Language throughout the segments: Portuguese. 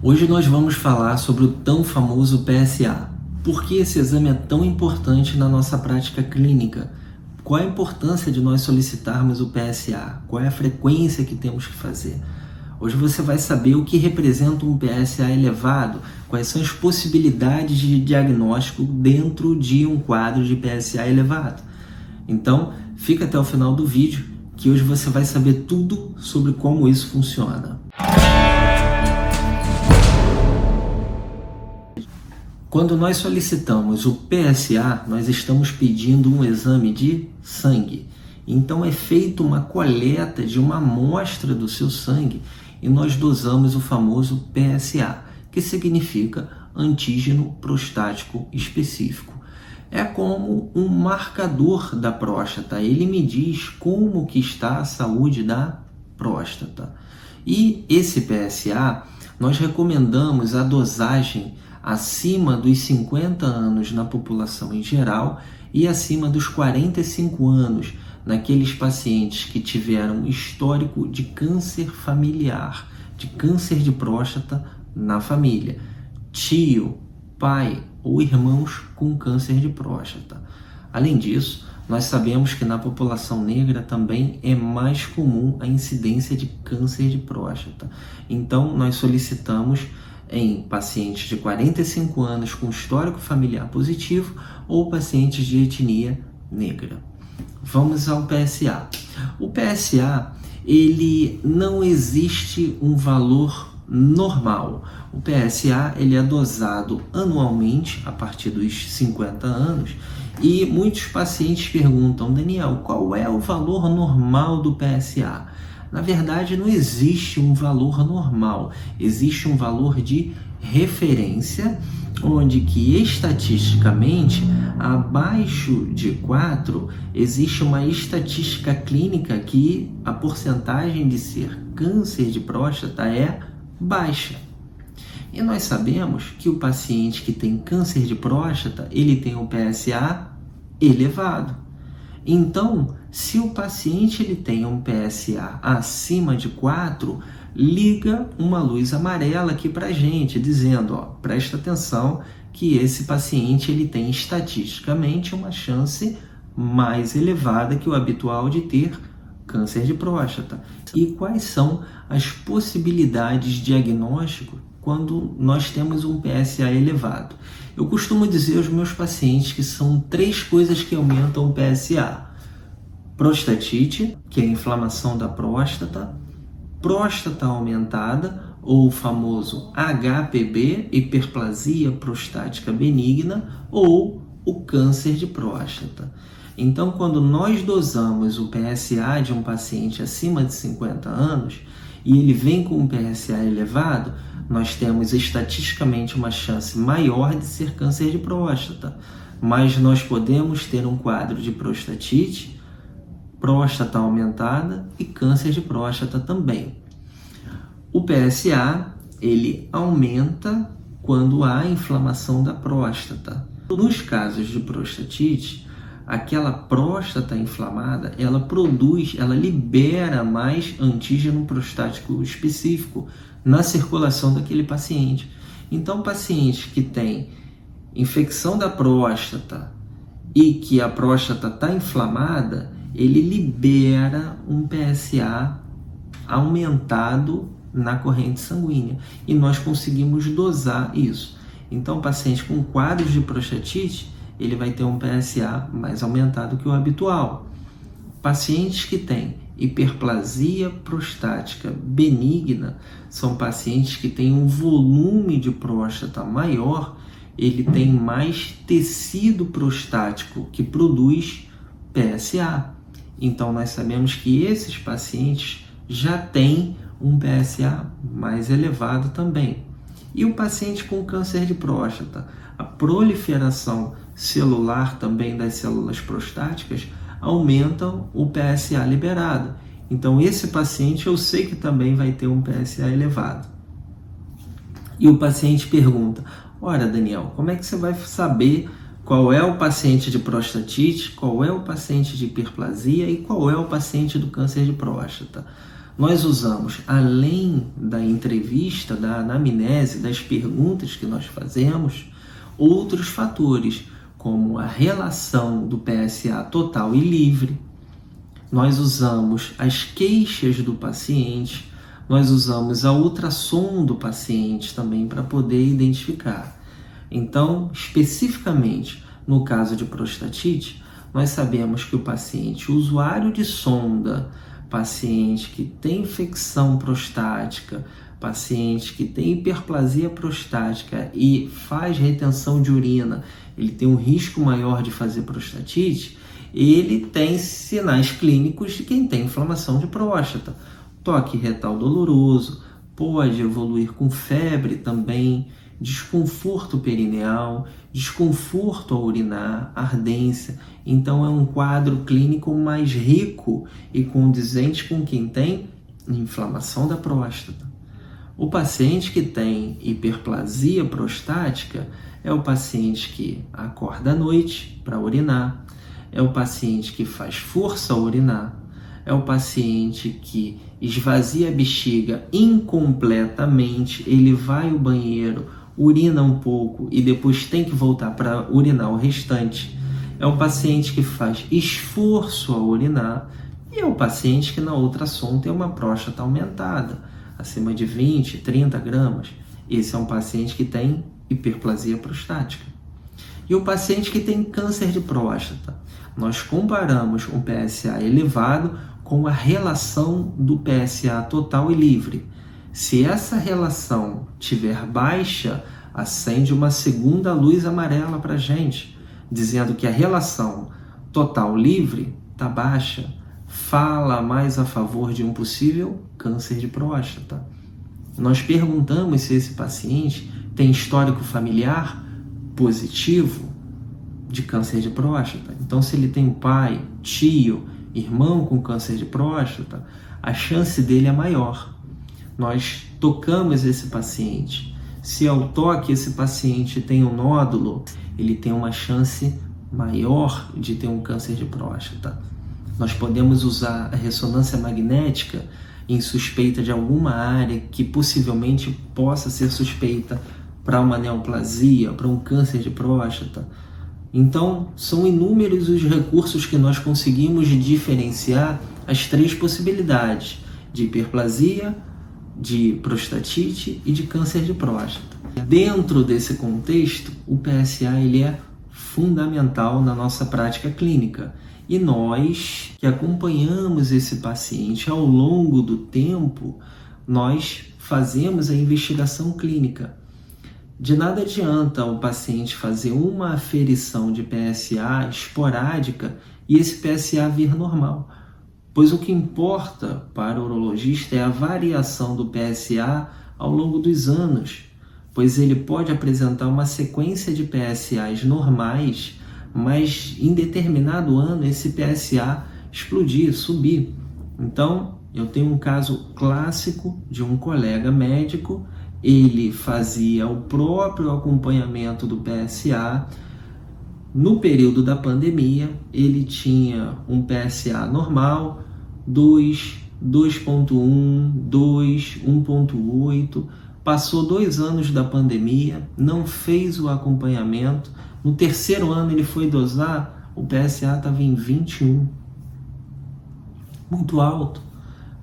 Hoje nós vamos falar sobre o tão famoso PSA. Por que esse exame é tão importante na nossa prática clínica? Qual a importância de nós solicitarmos o PSA? Qual é a frequência que temos que fazer? Hoje você vai saber o que representa um PSA elevado, quais são as possibilidades de diagnóstico dentro de um quadro de PSA elevado. Então, fica até o final do vídeo, que hoje você vai saber tudo sobre como isso funciona. Quando nós solicitamos o PSA, nós estamos pedindo um exame de sangue. Então é feita uma coleta de uma amostra do seu sangue e nós dosamos o famoso PSA, que significa antígeno prostático específico. É como um marcador da próstata, ele me diz como que está a saúde da próstata. E esse PSA, nós recomendamos a dosagem acima dos 50 anos na população em geral e acima dos 45 anos naqueles pacientes que tiveram histórico de câncer familiar, de câncer de próstata na família, tio, pai ou irmãos com câncer de próstata. Além disso, nós sabemos que na população negra também é mais comum a incidência de câncer de próstata. Então, nós solicitamos em pacientes de 45 anos com histórico familiar positivo ou pacientes de etnia negra. Vamos ao PSA. O PSA, ele não existe um valor normal. O PSA ele é dosado anualmente a partir dos 50 anos e muitos pacientes perguntam: Daniel, qual é o valor normal do PSA? Na verdade, não existe um valor normal, existe um valor de referência, onde que estatisticamente, abaixo de 4, existe uma estatística clínica que a porcentagem de ser câncer de próstata é baixa. E nós sabemos que o paciente que tem câncer de próstata, ele tem um PSA elevado. Então, se o paciente ele tem um PSA acima de 4, liga uma luz amarela aqui para a gente, dizendo, presta atenção que esse paciente ele tem estatisticamente uma chance mais elevada que o habitual de ter câncer de próstata. E quais são as possibilidades de diagnóstico quando nós temos um PSA elevado? Eu costumo dizer aos meus pacientes que são 3 coisas que aumentam o PSA. Prostatite, que é a inflamação da próstata, próstata aumentada, ou o famoso HPB, hiperplasia prostática benigna, ou o câncer de próstata. Então, quando nós dosamos o PSA de um paciente acima de 50 anos e ele vem com um PSA elevado, nós temos estatisticamente uma chance maior de ser câncer de próstata, mas nós podemos ter um quadro de prostatite, próstata aumentada e câncer de próstata também. O PSA, ele aumenta quando há inflamação da próstata. Nos casos de prostatite, aquela próstata inflamada, ela libera mais antígeno prostático específico na circulação daquele paciente. Então, paciente que tem infecção da próstata e que a próstata está inflamada, ele libera um PSA aumentado na corrente sanguínea e nós conseguimos dosar isso. Então, paciente com quadros de prostatite, ele vai ter um PSA mais aumentado que o habitual. Pacientes que têm hiperplasia prostática benigna são pacientes que têm um volume de próstata maior, ele tem mais tecido prostático que produz PSA. Então, nós sabemos que esses pacientes já têm um PSA mais elevado também. E o paciente com câncer de próstata, a proliferação celular também das células prostáticas aumentam o PSA liberado. Então, esse paciente eu sei que também vai ter um PSA elevado. E o paciente pergunta: ora, Daniel, como é que você vai saber qual é o paciente de prostatite, qual é o paciente de hiperplasia e qual é o paciente do câncer de próstata? nós usamos, além da entrevista, da anamnese, das perguntas que nós fazemos, outros fatores, como a relação do PSA total e livre. Nós usamos as queixas do paciente, nós usamos a ultrassom do paciente também para poder identificar. Então, especificamente no caso de prostatite, nós sabemos que o paciente usuário de sonda, paciente que tem infecção prostática, paciente que tem hiperplasia prostática e faz retenção de urina, ele tem um risco maior de fazer prostatite, ele tem sinais clínicos de quem tem inflamação de próstata. Toque retal doloroso, pode evoluir com febre também, desconforto perineal, desconforto ao urinar, ardência. Então é um quadro clínico mais rico e condizente com quem tem inflamação da próstata. O paciente que tem hiperplasia prostática é o paciente que acorda à noite para urinar, é o paciente que faz força ao urinar, é o paciente que esvazia a bexiga incompletamente, ele vai ao banheiro, urina um pouco e depois tem que voltar para urinar o restante. É o paciente que faz esforço ao urinar e é o paciente que na ultrassom tem uma próstata aumentada, acima de 20, 30 gramas. Esse é um paciente que tem hiperplasia prostática. E o paciente que tem câncer de próstata, nós comparamos um PSA elevado com a relação do PSA total e livre. Se essa relação tiver baixa, acende uma segunda luz amarela para a gente, dizendo que a relação total livre está baixa, fala mais a favor de um possível câncer de próstata. Nós perguntamos se esse paciente tem histórico familiar positivo de câncer de próstata. Então, se ele tem pai, tio, irmão com câncer de próstata, a chance dele é maior. Nós tocamos esse paciente. Se ao toque esse paciente tem um nódulo, ele tem uma chance maior de ter um câncer de próstata. Nós podemos usar a ressonância magnética em suspeita de alguma área que possivelmente possa ser suspeita para uma neoplasia, para um câncer de próstata. Então, são inúmeros os recursos que nós conseguimos diferenciar as três possibilidades de hiperplasia, de prostatite e de câncer de próstata. Dentro desse contexto, o PSA ele é fundamental na nossa prática clínica. E nós que acompanhamos esse paciente ao longo do tempo, nós fazemos a investigação clínica. De nada adianta o paciente fazer uma aferição de PSA esporádica e esse PSA vir normal, pois o que importa para o urologista é a variação do PSA ao longo dos anos, pois ele pode apresentar uma sequência de PSAs normais, mas em determinado ano esse PSA explodir, subir. Então, eu tenho um caso clássico de um colega médico. Ele fazia o próprio acompanhamento do PSA. No período da pandemia, ele tinha um PSA normal, 2, 2.1, 2, 1.8. Passou 2 anos da pandemia, não fez o acompanhamento. No terceiro ano ele foi dosar, o PSA estava em 21. Muito alto.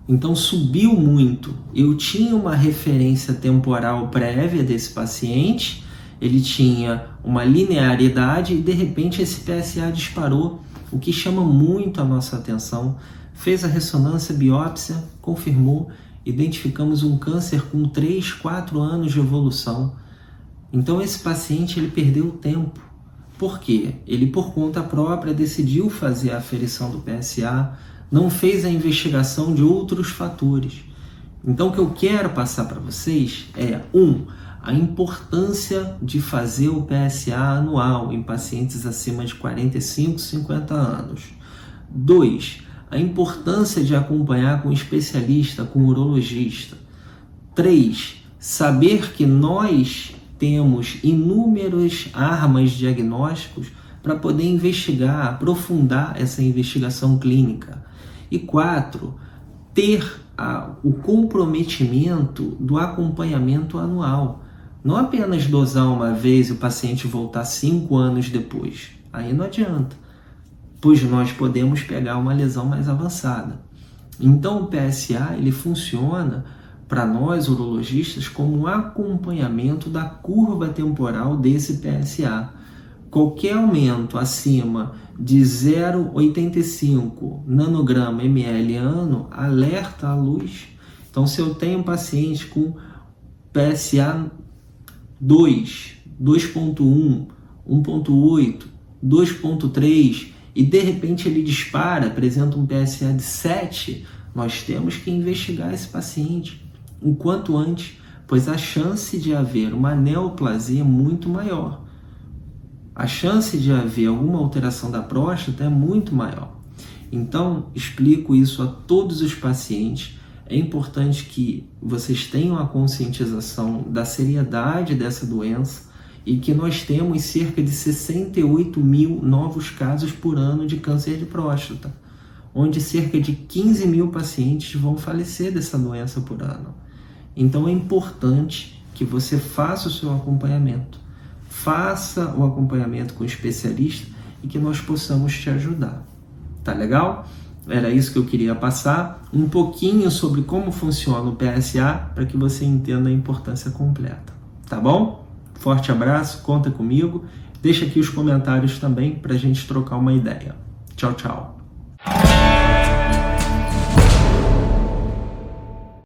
Então subiu muito. Eu tinha uma referência temporal prévia desse paciente, ele tinha uma linearidade e de repente esse PSA disparou, o que chama muito a nossa atenção. Fez a ressonância, biópsia, confirmou, identificamos um câncer com 3, 4 anos de evolução. Então esse paciente ele perdeu tempo. Por quê? Ele por conta própria decidiu fazer a aferição do PSA, não fez a investigação de outros fatores. Então o que eu quero passar para vocês é a importância de fazer o PSA anual em pacientes acima de 45, 50 anos. 2, a importância de acompanhar com um especialista, com um urologista. 3, saber que nós temos inúmeras armas diagnósticos para poder investigar, aprofundar essa investigação clínica. E 4, ter o comprometimento do acompanhamento anual. Não apenas dosar uma vez e o paciente voltar 5 anos depois. Aí não adianta, pois nós podemos pegar uma lesão mais avançada. Então o PSA ele funciona para nós urologistas como um acompanhamento da curva temporal desse PSA. Qualquer aumento acima de 0,85 nanograma ml ano alerta a luz. Então, se eu tenho um paciente com PSA 2, 2.1, 1.8, 2.3 e de repente ele dispara, apresenta um PSA de 7, nós temos que investigar esse paciente o quanto antes, pois a chance de haver uma neoplasia é muito maior. A chance de haver alguma alteração da próstata é muito maior. Então, explico isso a todos os pacientes. É importante que vocês tenham a conscientização da seriedade dessa doença e que nós temos cerca de 68 mil novos casos por ano de câncer de próstata, onde cerca de 15 mil pacientes vão falecer dessa doença por ano. Então, é importante que você faça o seu acompanhamento. Faça o acompanhamento com o especialista e que nós possamos te ajudar. Tá legal? Era isso que eu queria passar, um pouquinho sobre como funciona o PSA para que você entenda a importância completa. Tá bom? Forte abraço, conta comigo. Deixa aqui os comentários também para a gente trocar uma ideia. Tchau, tchau.